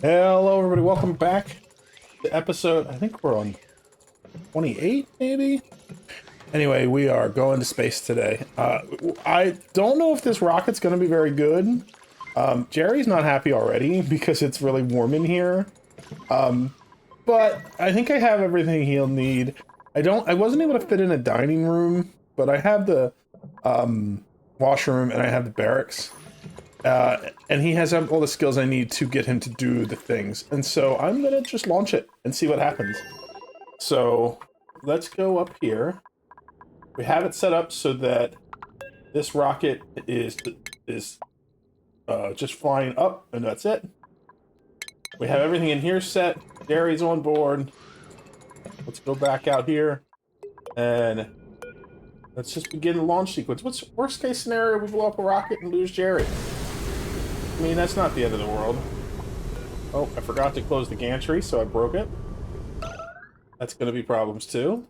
Hello, everybody. Welcome back to episode. I think we're on 28, maybe. Anyway, we are going to space today. I don't know if this rocket's going to be very good. Jerry's not happy already because it's really warm in here. But I think I have everything he'll need. I wasn't able to fit in a dining room, but I have the washroom and I have the barracks. And he has all the skills I need to get him to do the things. And so I'm going to just launch it and see what happens. So let's go up here. We have it set up so that this rocket is just flying up, and that's it. We have everything in here set. Gary's on board. Let's go back out here. And let's just begin the launch sequence. What's worst case scenario? We blow up a rocket and lose Jerry. I mean, that's not the end of the world. Oh, I forgot to close the gantry, so I broke it. That's going to be problems, too.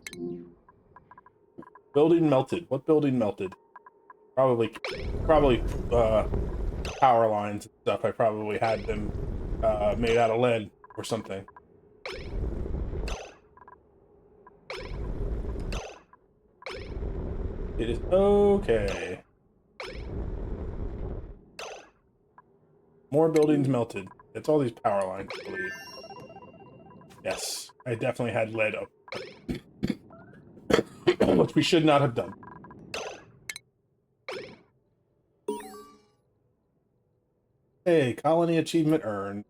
Building melted. What building melted? Probably power lines and stuff. I probably had them made out of lead or something. It is okay. More buildings melted. It's all these power lines, I believe. Yes, I definitely had lead up. Which we should not have done. Hey, colony achievement earned.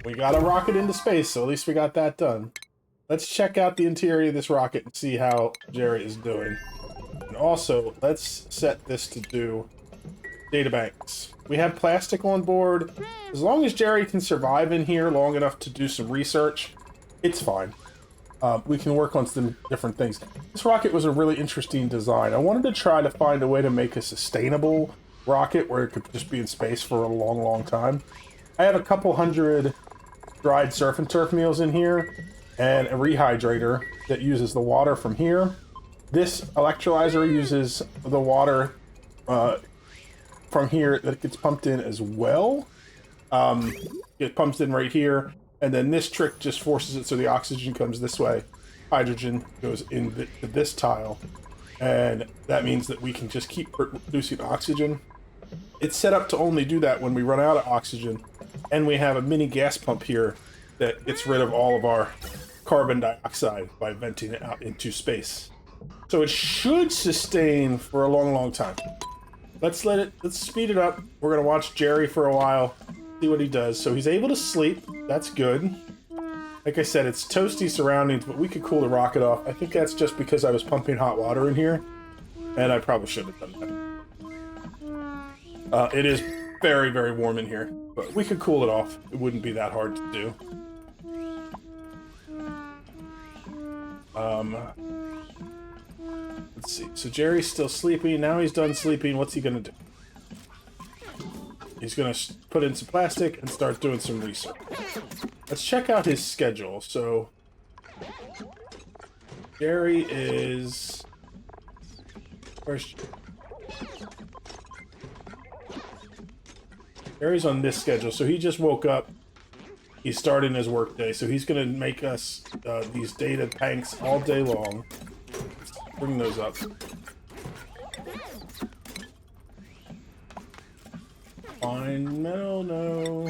We got a rocket into space, so at least we got that done. Let's check out the interior of this rocket and see how Jerry is doing. And also, let's set this to do databanks. We have plastic on board. As long as Jerry can survive in here long enough to do some research, it's fine. We can work on some different things. This rocket was a really interesting design. I wanted to try to find a way to make a sustainable rocket where it could just be in space for a long, long time. I have a couple hundred dried surf and turf meals in here and a rehydrator that uses the water from here. This electrolyzer uses the water from here that gets pumped in as well. It pumps in right here. And then this trick just forces it so the oxygen comes this way. Hydrogen goes into this tile. And that means that we can just keep producing oxygen. It's set up to only do that when we run out of oxygen. And we have a mini gas pump here that gets rid of all of our carbon dioxide by venting it out into space. So it should sustain for a long, long time. Let's speed it up. We're going to watch Jerry for a while. See what he does. So he's able to sleep. That's good. Like I said, it's toasty surroundings, but we could cool the rocket off. I think that's just because I was pumping hot water in here, and I probably should have done that. It is very, very warm in here, but we could cool it off. It wouldn't be that hard to do. Let's see. So Jerry's still sleeping. Now he's done sleeping. What's he gonna do? He's going to put in some plastic and start doing some research. Let's check out his schedule. So, Jerry is... Where's... Jerry's on this schedule, so he just woke up. He's starting his work day, so he's going to make us these data banks all day long. Let's bring those up. Fine, no.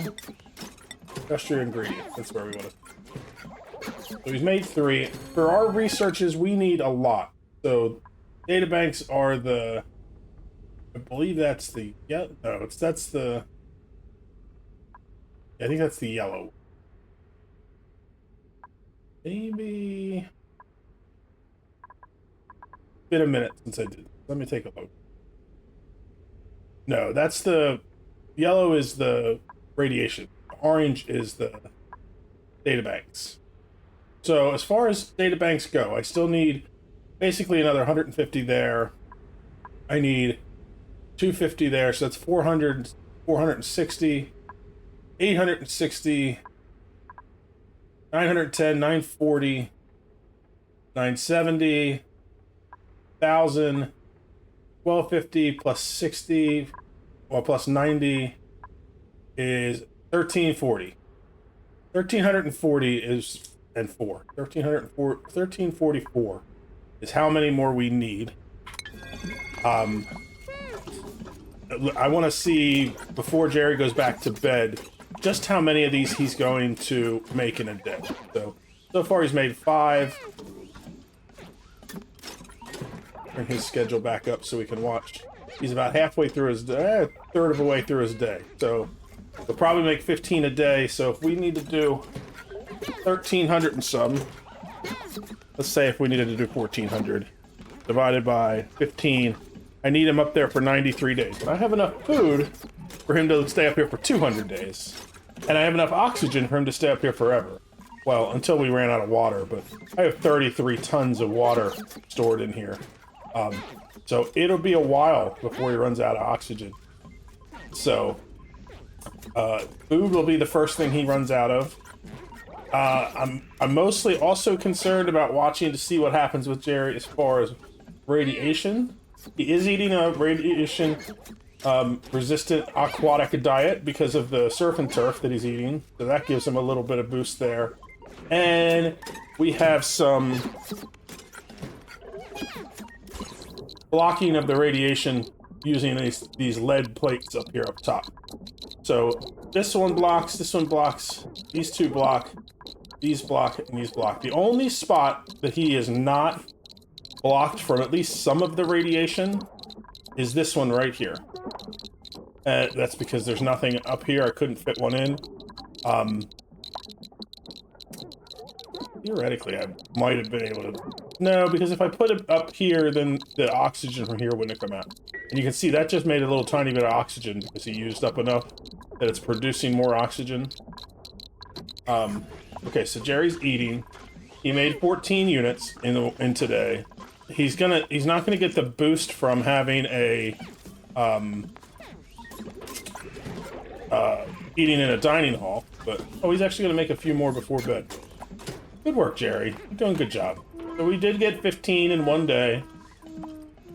Industrial ingredients, that's where we want to. So he's made 3. For our researches, we need a lot. So, databanks are the... I believe that's the... Yeah, no, that's the... I think that's the yellow. Maybe... Been a minute since I did. Let me take a look. No, that's the... Yellow is the radiation. Orange is the databanks. So as far as databanks go, I still need basically another 150 there. I need 250 there, so that's 400, 460, 860, 910, 940, 970, 1,000, 1250 plus 60, well, plus 90 is 1340. 1340 is, and 4. 1344 is how many more we need. I want to see, before Jerry goes back to bed, just how many of these he's going to make in a day. So far he's made 5. Bring his schedule back up so we can watch. He's about halfway through his day, third of a way through his day. So we'll probably make 15 a day. So if we need to do 1,300 and some, let's say if we needed to do 1,400 divided by 15, I need him up there for 93 days. But I have enough food for him to stay up here for 200 days. And I have enough oxygen for him to stay up here forever. Well, until we ran out of water, but I have 33 tons of water stored in here. So it'll be a while before he runs out of oxygen. So, food will be the first thing he runs out of. I'm mostly also concerned about watching to see what happens with Jerry as far as radiation. He is eating a radiation resistant aquatic diet because of the surf and turf that he's eating. So that gives him a little bit of boost there. And we have some blocking of the radiation using these lead plates up here up top. So this one blocks, these two block, these block, and these block. The only spot that he is not blocked from at least some of the radiation is this one right here. That's because there's nothing up here. I couldn't fit one in. Theoretically, I might have been able to... No, because if I put it up here, then the oxygen from here wouldn't come out. And you can see that just made a little tiny bit of oxygen because he used up enough that it's producing more oxygen. Okay, so Jerry's eating. He made 14 units in today. He's not gonna get the boost from having a eating in a dining hall, but he's actually gonna make a few more before bed. Good work, Jerry. You're doing a good job. So we did get 15 in one day,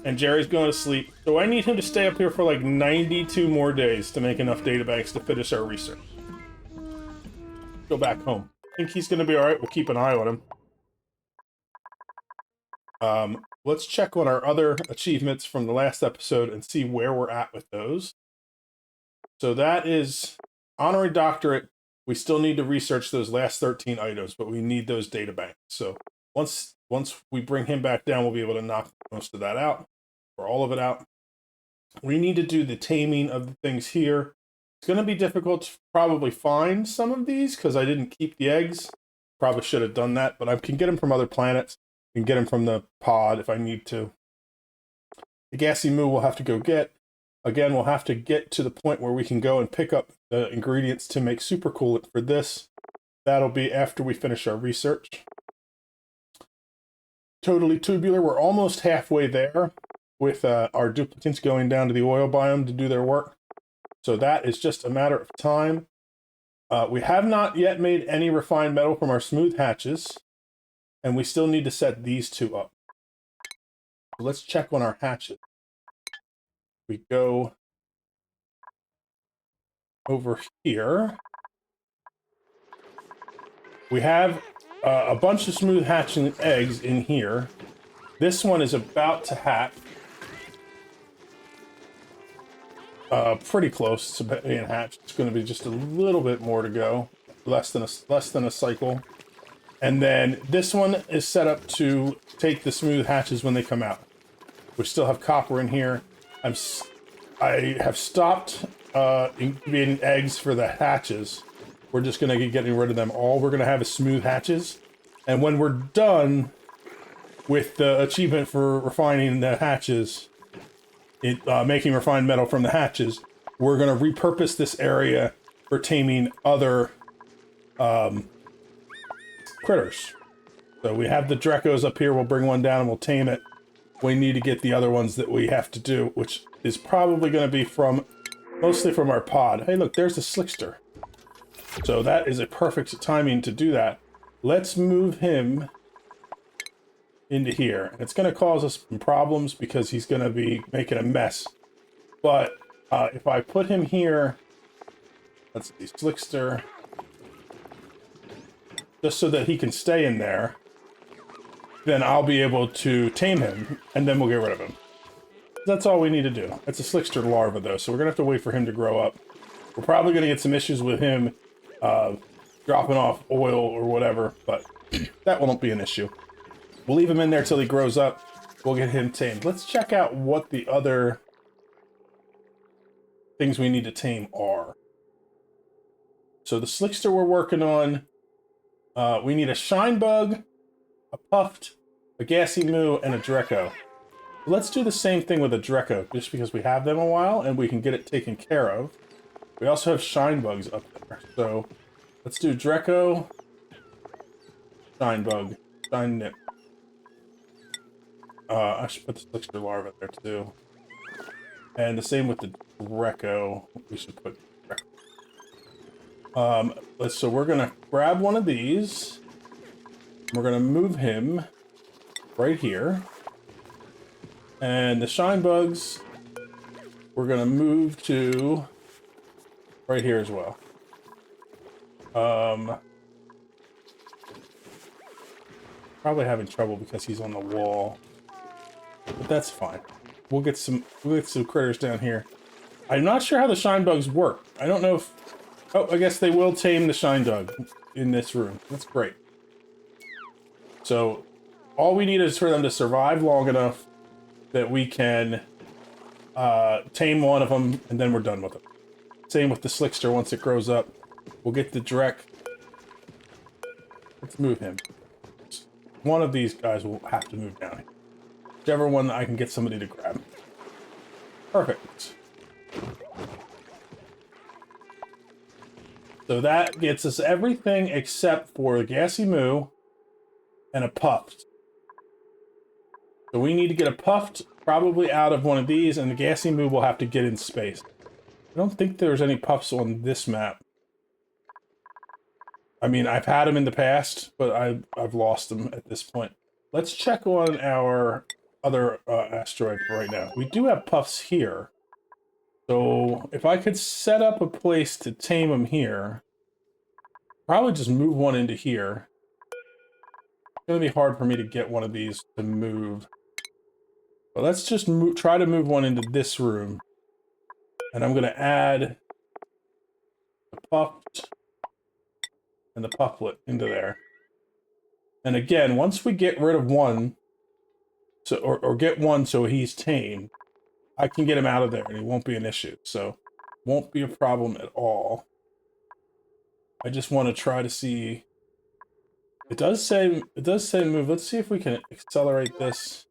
and Jerry's going to sleep. So I need him to stay up here for like 92 more days to make enough databanks to finish our research. Go back home. I think he's going to be alright. We'll keep an eye on him. Let's check on our other achievements from the last episode and see where we're at with those. So that is honorary doctorate. We still need to research those last 13 items, but we need those data banks. So once we bring him back down, we'll be able to knock most of that out, or all of it out. We need to do the taming of the things here. It's going to be difficult to probably find some of these because I didn't keep the eggs. Probably should have done that, but I can get them from other planets. I can get them from the pod if I need to. The gassy moo we'll have to go get. Again, we'll have to get to the point where we can go and pick up the ingredients to make super coolant for this. That'll be after we finish our research. Totally tubular, we're almost halfway there with our duplicates going down to the oil biome to do their work. So that is just a matter of time. We have not yet made any refined metal from our smooth hatches, and we still need to set these two up. So let's check on our hatches. We go over here. We have a bunch of smooth hatching eggs in here. This one is about to hatch. Pretty close to being hatched. It's going to be just a little bit more to go, less than a cycle. And then this one is set up to take the smooth hatches when they come out. We still have copper in here. I have stopped incubating eggs for the hatches. We're just going to be getting rid of them. All we're going to have is smooth hatches. And when we're done with the achievement for refining the hatches, making refined metal from the hatches, we're going to repurpose this area for taming other critters. So we have the Drecos up here. We'll bring one down and we'll tame it. We need to get the other ones that we have to do, which is probably going to be mostly from our pod. Hey, look, there's the Slickster. So that is a perfect timing to do that. Let's move him into here. It's going to cause us some problems because he's going to be making a mess. But if I put him here let's see, Slickster. Just so that he can stay in there. Then I'll be able to tame him, and then we'll get rid of him. That's all we need to do. It's a Slickster larva, though, so we're going to have to wait for him to grow up. We're probably going to get some issues with him dropping off oil or whatever, but that won't be an issue. We'll leave him in there till he grows up. We'll get him tamed. Let's check out what the other things we need to tame are. So the Slickster we're working on, we need a Shine Bug, a Puffed, a Gassy Moo, and a Dreco. Let's do the same thing with a Dreco, just because we have them a while and we can get it taken care of. We also have Shine Bugs up there, so let's do Dreco, Shine Bug, Shine Nip. I should put the Slickster larva there too. And the same with the Dreco. We should put Dreco. So we're gonna grab one of these. We're gonna move him right here. And the Shine Bugs, we're gonna move to right here as well. Probably having trouble because he's on the wall, but that's fine. We'll get some critters down here. I'm not sure how the Shine Bugs work. I don't know if... Oh, I guess they will tame the Shine Bug in this room. That's great. So all we need is for them to survive long enough that we can tame one of them, and then we're done with it. Same with the Slickster once it grows up. We'll get the Drek. Let's move him. One of these guys will have to move down here. Whichever one I can get somebody to grab. Perfect. So that gets us everything except for a Gassy Moo and a Puffed. So we need to get a Puffed probably out of one of these, and the Gassy Moo will have to get in space. I don't think there's any Puffs on this map. I mean, I've had them in the past, but I've lost them at this point. Let's check on our other asteroid for right now. We do have Puffs here. So if I could set up a place to tame them here, probably just move one into here. It's going to be hard for me to get one of these to move. But let's just try to move one into this room. And I'm going to add the Puffed and the Pufflet into there. And again, once we get rid of one, so or get one so he's tamed, I can get him out of there and it won't be an issue. So won't be a problem at all. I just want to try to see. It does say move. Let's see if we can accelerate this.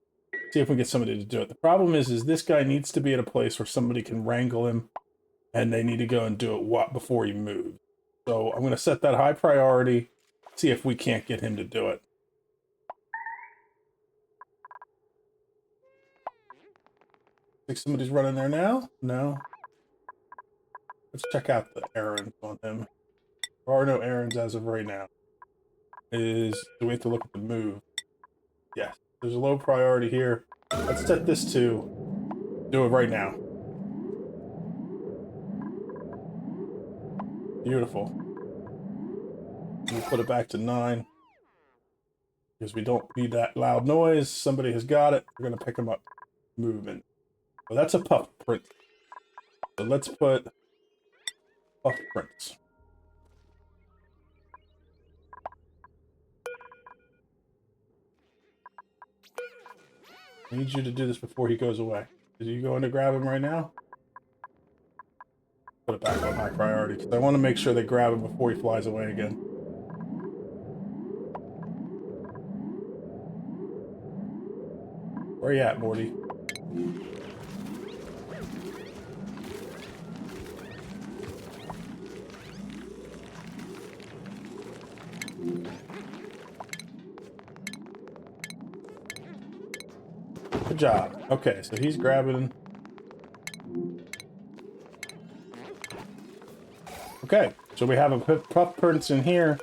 See if we get somebody to do it. The problem is this guy needs to be at a place where somebody can wrangle him, and they need to go and do it before he moves. So I'm going to set that high priority, see if we can't get him to do it. Think somebody's running there now? No. Let's check out the errands on him. There are no errands as of right now. Do we have to look at the move? Yes. There's a low priority here. Let's set this to do it right now. Beautiful. We'll put it back to 9. Because we don't need that loud noise. Somebody has got it. We're going to pick him up. Movement. Well, that's a Puff print. So let's put Puff prints. I need you to do this before he goes away. Are you going to grab him right now? Put it back on high priority, because I want to make sure they grab him before he flies away again. Where you at, Morty? Good job. Okay, so he's grabbing. Okay, so we have a Puff Prince in here.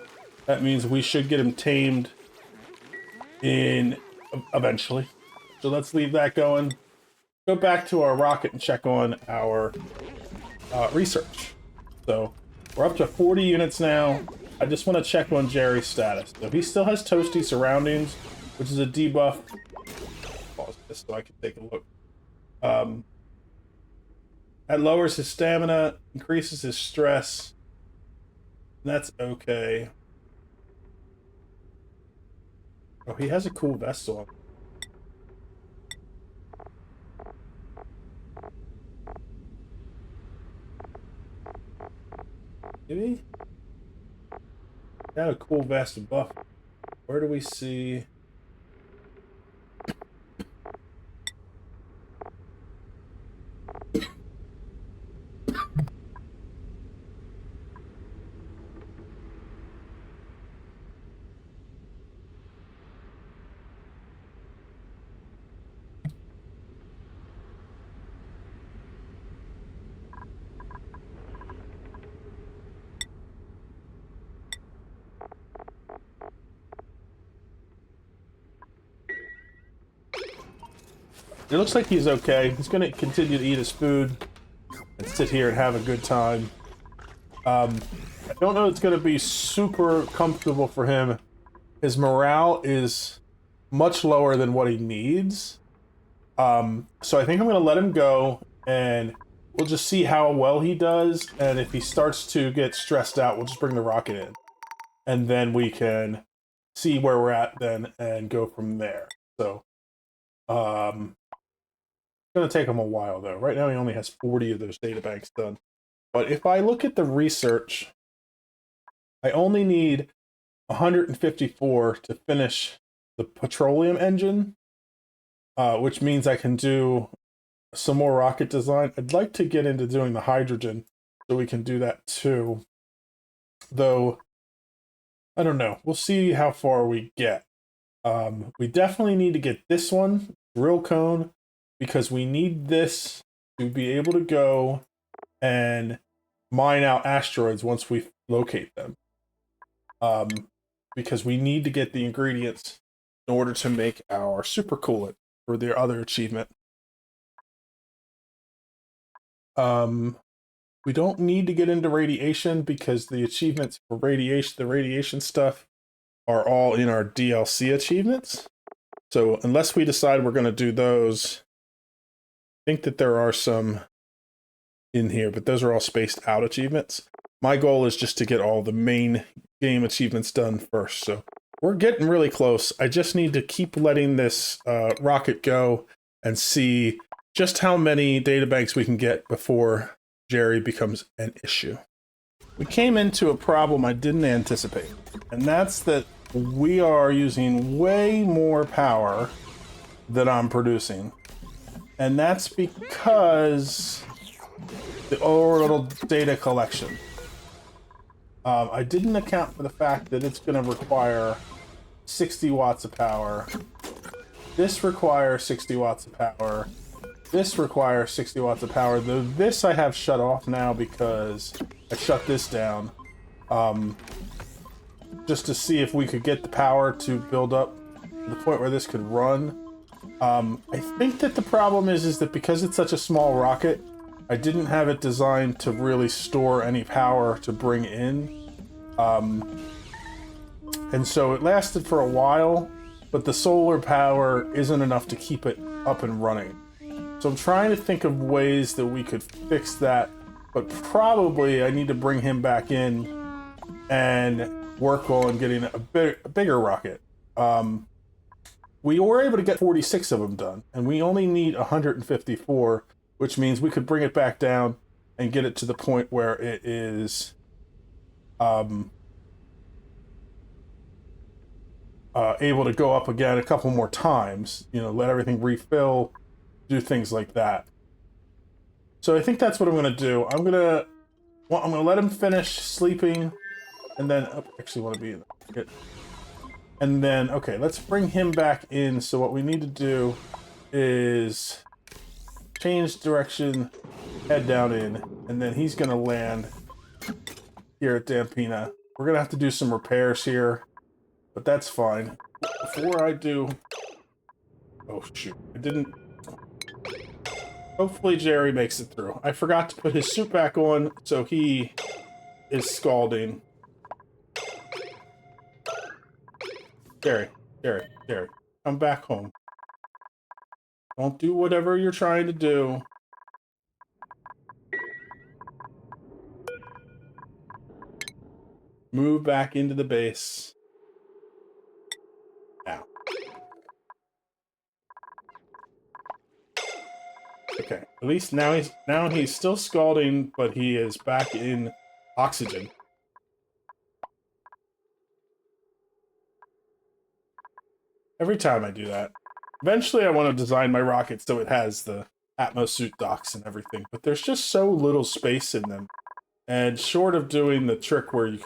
That means we should get him tamed in eventually. So let's leave that going. Go back to our rocket and check on our research. So We're up to 40 units now. I just want to check on Jerry's status. So he still has toasty surroundings, which is a debuff. Pause this so I can take a look. That lowers his stamina, increases his stress. That's okay. Oh, he has a cool vest on. Did he? Got a cool vest and buff. Where do we see? It looks like he's okay. He's going to continue to eat his food and sit here and have a good time. I don't know it's going to be super comfortable for him. His morale is much lower than what he needs. So I think I'm going to let him go, and we'll just see how well he does. And if he starts to get stressed out, we'll just bring the rocket in. And then we can see where we're at then and go from there. So, it's going to take him a while, though. Right now, he only has 40 of those databanks done. But if I look at the research, I only need 154 to finish the petroleum engine, which means I can do some more rocket design. I'd like to get into doing the hydrogen, so we can do that too. Though, I don't know. We'll see how far we get. We definitely need to get this one, drill cone, because we need this to be able to go and mine out asteroids once we locate them. Because we need to get the ingredients in order to make our super coolant for their other achievement. We don't need to get into radiation because the achievements for radiation, the radiation stuff, are all in our DLC achievements. So unless we decide we're going to do those, I think that there are some in here, but those are all spaced out achievements. My goal is just to get all the main game achievements done first. So we're getting really close. I just need to keep letting this rocket go and see just how many databanks we can get before Jerry becomes an issue. We came into a problem I didn't anticipate, and that's that we are using way more power than I'm producing. And that's because the orbital data collection. I didn't account for the fact that it's going to require 60 watts of power. This requires 60 watts of power. This requires 60 watts of power. Though this I have shut off now because I shut this down. Just to see if we could get the power to build up to the point where this could run. I think that the problem is that because it's such a small rocket, I didn't have it designed to really store any power to bring in. And so it lasted for a while, but the solar power isn't enough to keep it up and running. So I'm trying to think of ways that we could fix that, but probably I need to bring him back in and work on getting a bigger rocket. We were able to get 46 of them done, and we only need 154, which means we could bring it back down and get it to the point where it is able to go up again a couple more times, you know, let everything refill, do things like that. So I think that's what I'm going to do. I'm going to let him finish sleeping, and then actually want to be in the and then, okay, let's bring him back in. So what we need to do is change direction, head down in, and then he's going to land here at Dampina. We're going to have to do some repairs here, but that's fine. Before I do... Oh, shoot. I didn't... Hopefully Jerry makes it through. I forgot to put his suit back on, so he is scalding. Jerry, come back home. Don't do whatever you're trying to do. Move back into the base. Now. Okay, at least now he's still scalding, but he is back in oxygen. Every time I do that. Eventually I want to design my rocket so it has the atmosuit docks and everything, but there's just so little space in them. And short of doing the trick where you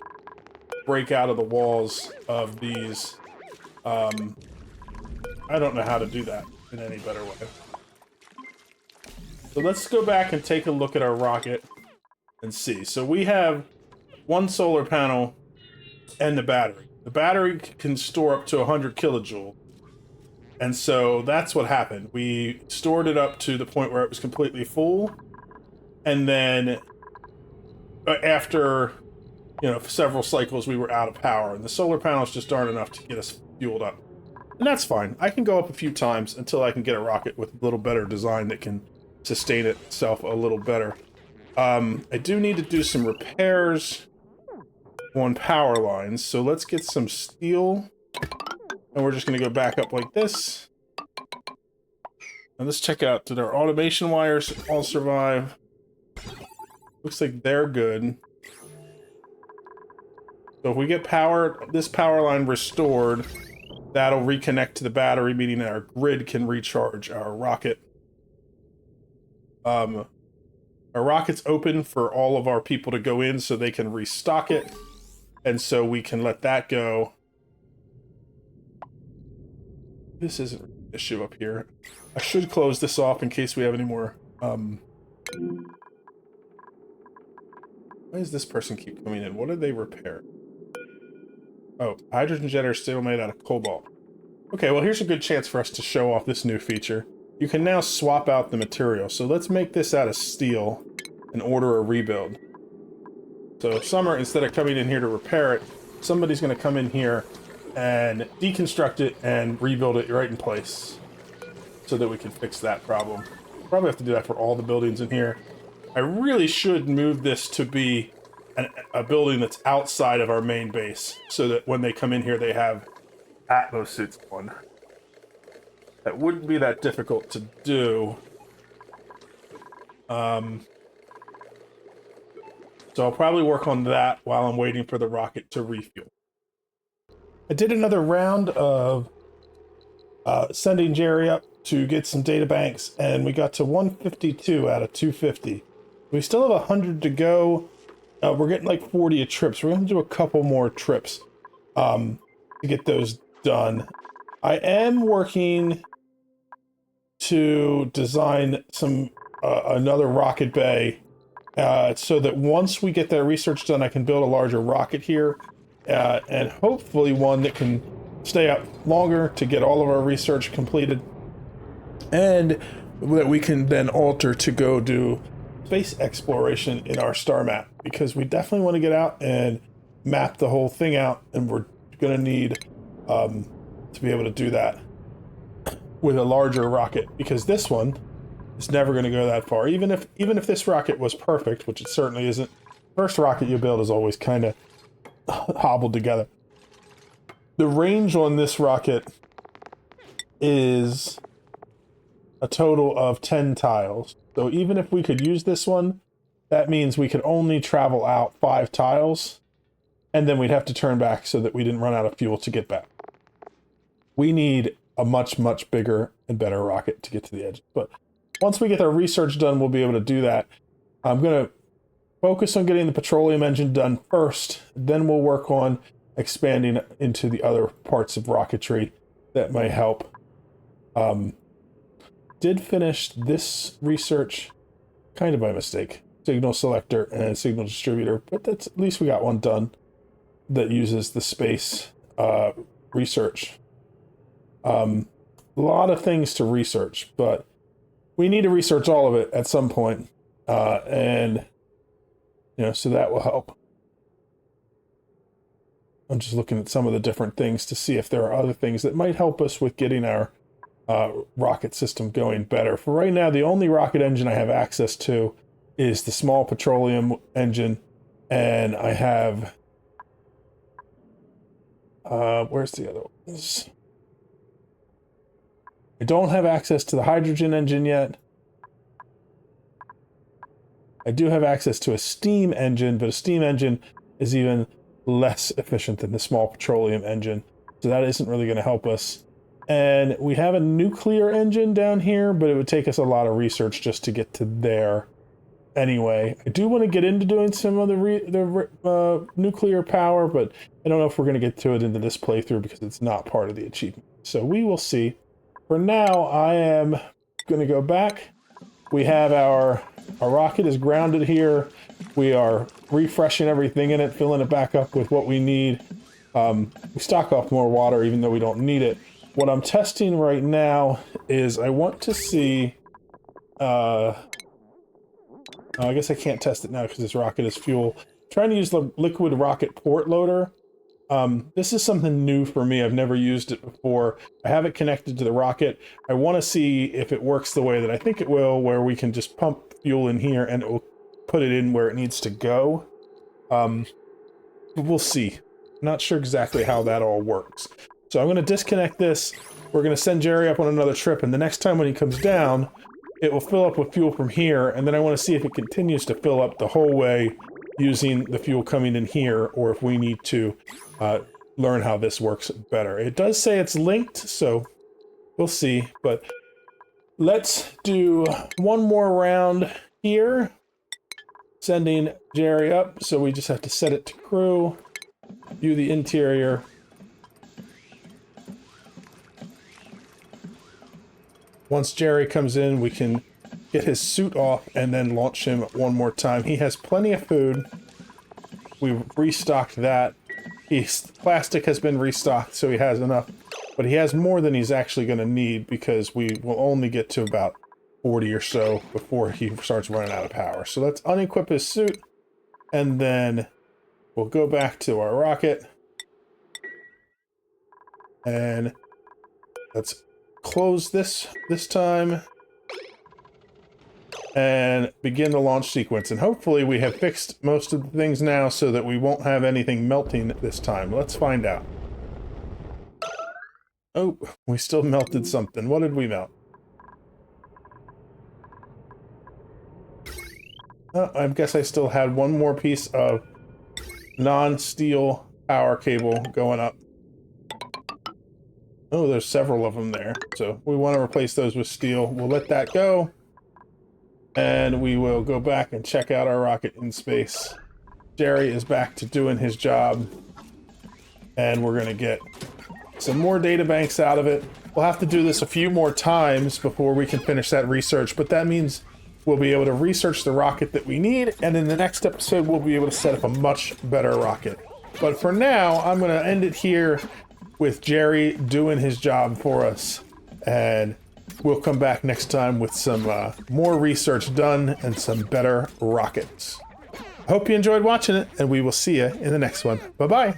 break out of the walls of these, I don't know how to do that in any better way. So let's go back and take a look at our rocket and see. So we have one solar panel and the battery. The battery can store up to 100 kilojoules. And so that's what happened. We stored it up to the point where it was completely full. And then after, several cycles, we were out of power. And the solar panels just aren't enough to get us fueled up. And that's fine. I can go up a few times until I can get a rocket with a little better design that can sustain itself a little better. I do need to do some repairs on power lines. So let's get some steel. And we're just going to go back up like this. And let's check out, did our automation wires all survive? Looks like they're good. So if we get this power line restored, that'll reconnect to the battery, meaning that our grid can recharge our rocket. Our rocket's open for all of our people to go in so they can restock it. And so we can let that go. This isn't an issue up here. I should close this off in case we have any more. Why does this person keep coming in? What did they repair? Oh, hydrogen generator still made out of cobalt. Okay, well here's a good chance for us to show off this new feature. You can now swap out the material. So let's make this out of steel and order a rebuild. So Summer, instead of coming in here to repair it, somebody's going to come in here and deconstruct it and rebuild it right in place so that we can fix that problem. Probably have to do that for all the buildings in here. I really should move this to be a building that's outside of our main base so that when they come in here they have Atmos suits on. That wouldn't be that difficult to do. So I'll probably work on that while I'm waiting for the rocket to refuel. I did another round of sending Jerry up to get some data banks, and we got to 152 out of 250. We still have 100 to go. We're getting like 40 a trip, so we're going to do a couple more trips to get those done. I am working to design some another rocket bay so that once we get that research done, I can build a larger rocket here. And hopefully one that can stay up longer to get all of our research completed. And that we can then alter to go do space exploration in our star map. Because we definitely want to get out and map the whole thing out. And we're going to need to be able to do that with a larger rocket. Because this one is never going to go that far. Even if this rocket was perfect, which it certainly isn't. First rocket you build is always kind of hobbled together. The range on this rocket is a total of 10 tiles. So even if we could use this one, that means we could only travel out 5 tiles, and then we'd have to turn back so that we didn't run out of fuel to get back. We need a much, much bigger and better rocket to get to the edge. But once we get our research done, we'll be able to do that. I'm going to focus on getting the petroleum engine done first, then we'll work on expanding into the other parts of rocketry that may help. Did finish this research kind of by mistake. Signal selector and signal distributor, but that's at least we got one done that uses the space research. A lot of things to research, but we need to research all of it at some point, and so that will help. I'm just looking at some of the different things to see if there are other things that might help us with getting our rocket system going better. For right now, the only rocket engine I have access to is the small petroleum engine, and I have... where's the other ones? I don't have access to the hydrogen engine yet. I do have access to a steam engine, but a steam engine is even less efficient than the small petroleum engine, so that isn't really going to help us. And we have a nuclear engine down here, but it would take us a lot of research just to get to there. Anyway, I do want to get into doing some of the nuclear power, but I don't know if we're going to get to it into this playthrough because it's not part of the achievement. So we will see. For now, I am going to go back. We have our rocket is grounded here. We are refreshing everything in it, filling it back up with what we need. We stock off more water even though we don't need it. What I'm testing right now is I want to see... I guess I can't test it now because this rocket is fuel. I'm trying to use the liquid rocket port loader. This is something new for me. I've never used it before. I have it connected to the rocket. I want to see if it works the way that I think it will, where we can just pump fuel in here and it will put it in where it needs to go. We'll see. I'm not sure exactly how that all works. So I'm going to disconnect this. We're going to send Jerry up on another trip, and the next time when he comes down, it will fill up with fuel from here, and then I want to see if it continues to fill up the whole way using the fuel coming in here, or if we need to learn how this works better. It does say it's linked, so we'll see, but let's do one more round here, sending Jerry up, so we just have to set it to crew, view the interior. Once Jerry comes in, we can get his suit off and then launch him one more time. He has plenty of food. We've restocked that. Plastic has been restocked, so he has enough. But he has more than he's actually going to need because we will only get to about 40 or so before he starts running out of power. So let's unequip his suit, and then we'll go back to our rocket. And let's close this time and begin the launch sequence, and hopefully we have fixed most of the things now so that we won't have anything melting this time. Let's find out. Oh, we still melted something. What did we melt? Oh, I guess I still had one more piece of non-steel power cable going up. Oh, there's several of them there. So we want to replace those with steel. We'll let that go. And we will go back and check out our rocket in space. Jerry is back to doing his job. And we're going to get some more data banks out of it. We'll have to do this a few more times before we can finish that research. But that means we'll be able to research the rocket that we need. And in the next episode, we'll be able to set up a much better rocket. But for now, I'm going to end it here with Jerry doing his job for us, and we'll come back next time with some more research done and some better rockets. I hope you enjoyed watching it, and we will see you in the next one. Bye-bye.